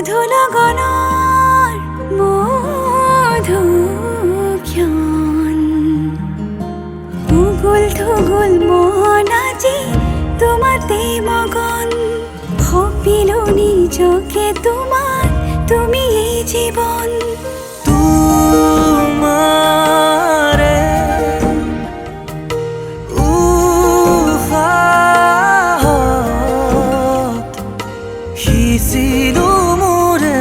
মধু লগনৰ মধুক্ষণ উগুল থুগুল মন আজি তোমাতে মগন ভাবিলো নিজকে তোমাৰ তুমি এই জীৱন তোমারে উহাত সিঁচিলো মোরে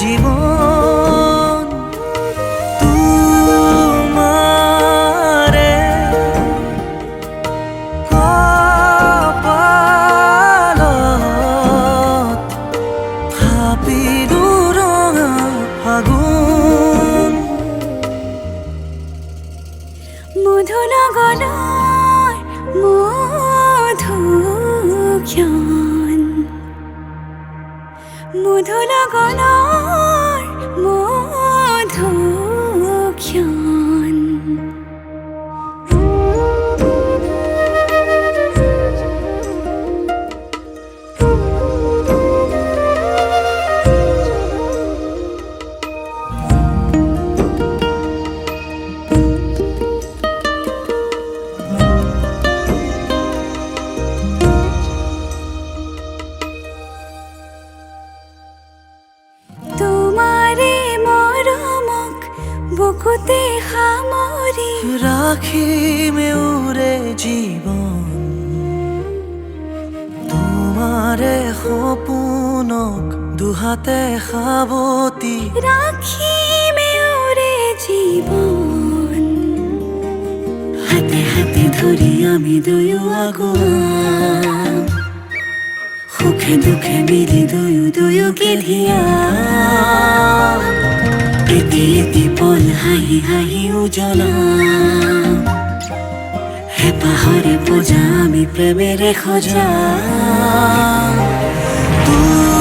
জীবন তোমারে কপালত ভাবিলো ৰঙা ফাগুন মধু লগনৰ মধুক্ষণ মধু লগনৰ মধুক্ষণ তোমাৰে মৰমক বুকুতে সামৰি রাখিমে উরে জীবন তোমারে সপোনক দুহাতে সাবতি ৰাখিমে ওৰে জীৱন হাতে হাতে ধৰি আমি দুয়ো আগুৱা সুখে দুখে মিলি দুয়োকে ধিয়া এটি এটি পল হাঁহি হাঁহি উজ্বলা হেঁপাহৰে পূজা আমি প্ৰেমেৰে সজা তুমি